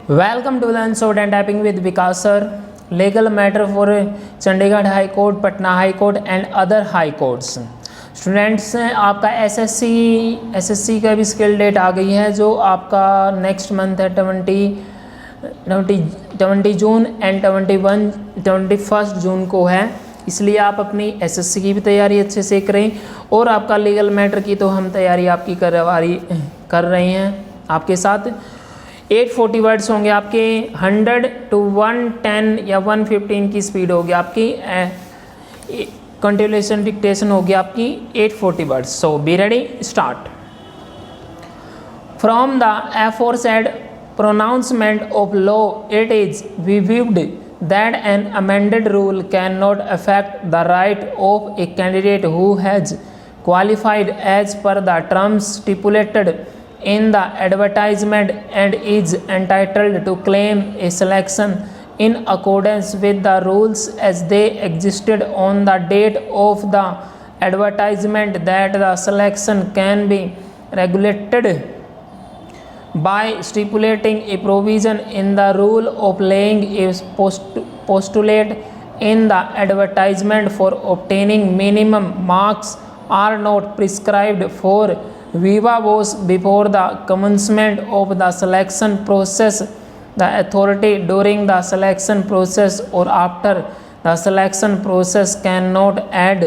Welcome to Learn Sword and Typing with Vikas sir. Legal matter for Chandigarh High Court, Patna High Court and other high courts. Students आपका SSC का भी skill date आ गई है जो आपका next month है 20 जून and 21 जून को है, इसलिए आप अपनी एसएससी की भी तैयारी अच्छे से करें और आपका लीगल मैटर की तो हम तैयारी आपकी कर रहे हैं आपके साथ। 840 वर्ड्स होंगे आपके, 100 to 110 या 115 की स्पीड होगी आपकी, कंटिन्यूएशन डिक्टेशन होगी आपकी 840 words. So be ready, start. From the aforesaid pronouncement of law, it is viewed that an amended rule cannot affect the right of a candidate who has qualified as per the terms stipulated in the advertisement and is entitled to claim a selection in accordance with the rules as they existed on the date of the advertisement, that the selection can be regulated by stipulating a provision in the rule of laying a postulate in the advertisement for obtaining minimum marks are not prescribed for viva voce before the commencement of the selection process. The authority during the selection process or after the selection process cannot add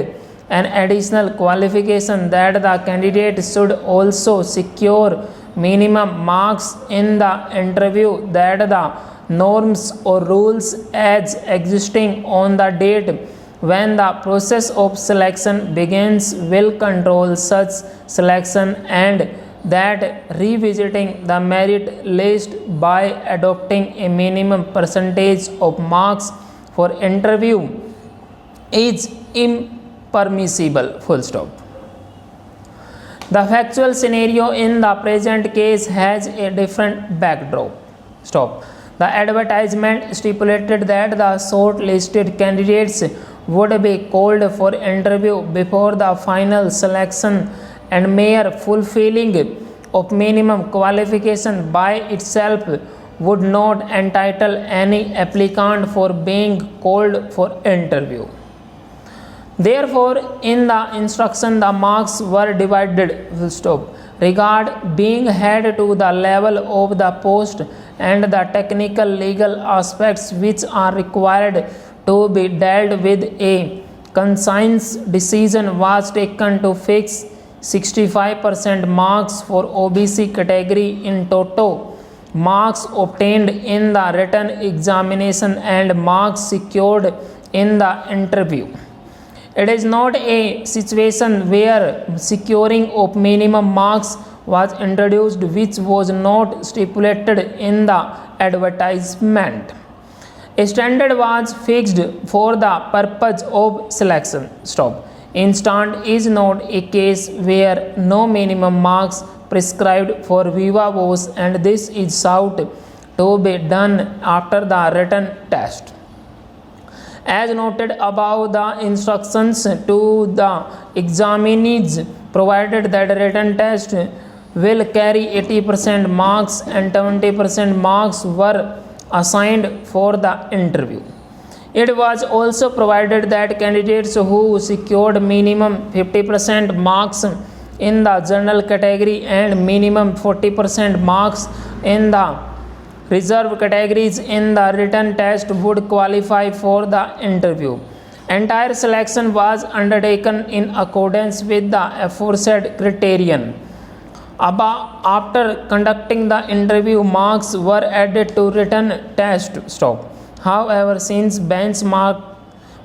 an additional qualification that the candidate should also secure minimum marks in the interview, that the norms or rules as existing on the date when the process of selection begins will control such selection, and that revisiting the merit list by adopting a minimum percentage of marks for interview is impermissible. Full stop. The factual scenario in the present case has a different backdrop. Stop. The advertisement stipulated that the shortlisted candidates would be called for interview before the final selection, and mere fulfilling of minimum qualification by itself would not entitle any applicant for being called for interview. Therefore, in the instruction the marks were divided, regard being had to the level of the post and the technical legal aspects which are required to be dealt with. A conscience decision was taken to fix 65% marks for OBC category in toto, marks obtained in the written examination and marks secured in the interview. It is not a situation where securing of minimum marks was introduced which was not stipulated in the advertisement. A standard was fixed for the purpose of selection. Stop. Instant is not a case where no minimum marks prescribed for viva voce, and this is sought to be done after the written test. As noted above, the instructions to the examinees provided that written test will carry 80% marks and 20% marks were assigned for the interview. It was also provided that candidates who secured minimum 50% marks in the general category and minimum 40% marks in the reserve categories in the written test would qualify for the interview. Entire selection was undertaken in accordance with the aforesaid criterion. After conducting the interview, marks were added to written test. Stop. However, since benchmark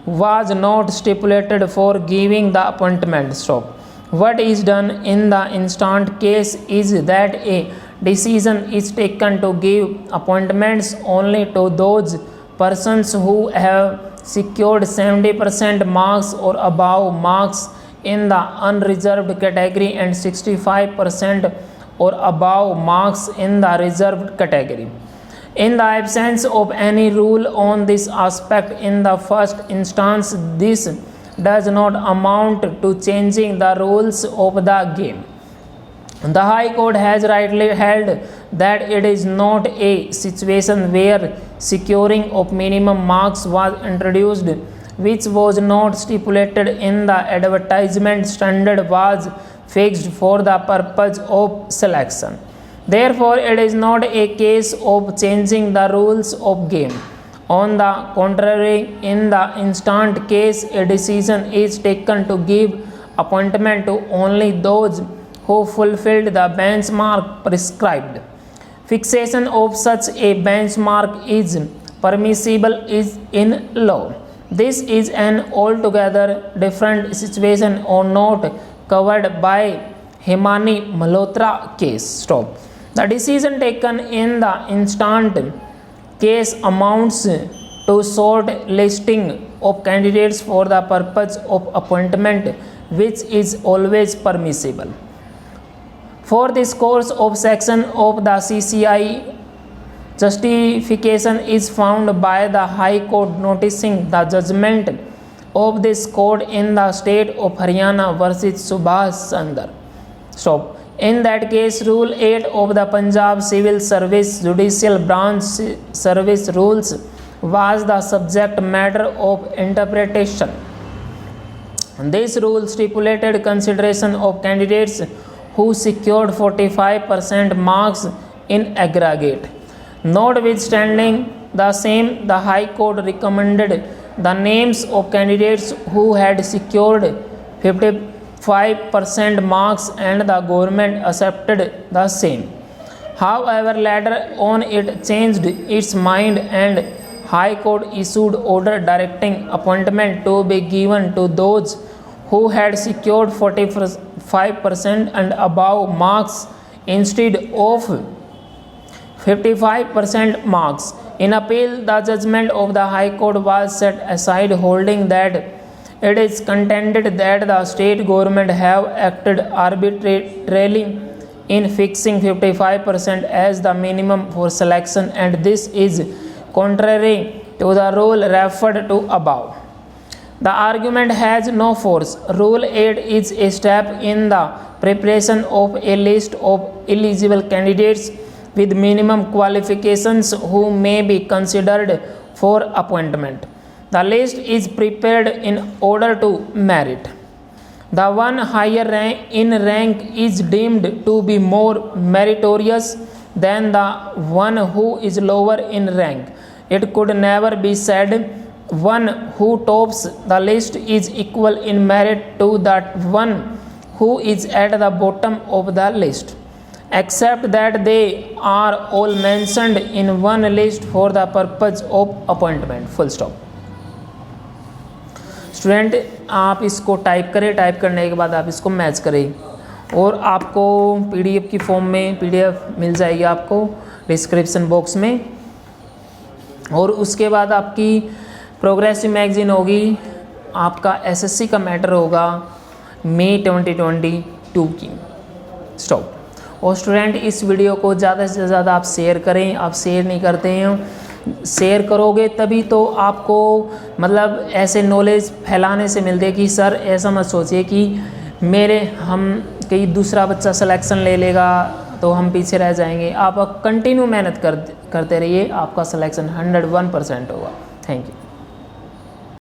was not stipulated for giving the appointment, stop. What is done in the instant case is that a decision is taken to give appointments only to those persons who have secured 70% marks or above marks in the unreserved category and 65% or above marks in the reserved category. In the absence of any rule on this aspect in the first instance, this does not amount to changing the rules of the game. The High Court has rightly held that it is not a situation where securing of minimum marks was introduced, which was not stipulated in the advertisement standard was fixed for the purpose of selection. Therefore, it is not a case of changing the rules of game. On the contrary, in the instant case, a decision is taken to give appointment to only those who fulfilled the benchmark prescribed. Fixation of such a benchmark is permissible in law. This is an altogether different situation or not covered by Himani Malhotra case. Stop. The decision taken in the instant case amounts to short listing of candidates for the purpose of appointment, which is always permissible. For this course of section of the CCI, justification is found by the High Court noticing the judgment of this court in the state of Haryana versus Subhash Chandra. Stop. In that case, Rule 8 of the Punjab Civil Service Judicial Branch Service Rules was the subject matter of interpretation. This rule stipulated consideration of candidates who secured 45% marks in aggregate. Notwithstanding the same, the High Court recommended the names of candidates who had secured 55% marks and the government accepted the same. However, later on it changed its mind and High Court issued order directing appointment to be given to those who had secured 45% and above marks instead of 55% marks. In appeal, the judgment of the High Court was set aside, holding that it is contended that the state government have acted arbitrarily in fixing 55% as the minimum for selection, and this is contrary to the rule referred to above. The argument has no force. Rule 8 is a step in the preparation of a list of eligible candidates with minimum qualifications who may be considered for appointment. The list is prepared in order to merit. The one higher in rank is deemed to be more meritorious than the one who is lower in rank. It could never be said one who tops the list is equal in merit to that one who is at the bottom of the list, except that they are all mentioned in one list for the purpose of appointment. Full stop. Student, आप इसको type करें, type करने के बाद आप इसको match करें और आपको पीडीएफ की फॉर्म में पीडीएफ मिल जाएगी आपको डिस्क्रिप्शन बॉक्स में। और उसके बाद आपकी प्रोग्रेसिव मैगजीन होगी, आपका एसएससी का मैटर होगा मई 2022 की। स्टॉप। और स्टूडेंट, इस वीडियो को ज़्यादा से ज़्यादा आप शेयर करें। आप शेयर नहीं करते हैं, शेयर करोगे तभी तो आपको मतलब ऐसे नॉलेज फैलाने से मिलते हैं कि सर ऐसा मत सोचिए कि हम कहीं दूसरा बच्चा सिलेक्शन ले लेगा तो हम पीछे रह जाएंगे। आप कंटिन्यू मेहनत करते रहिए, आपका सिलेक्शन 101% होगा। Thank you.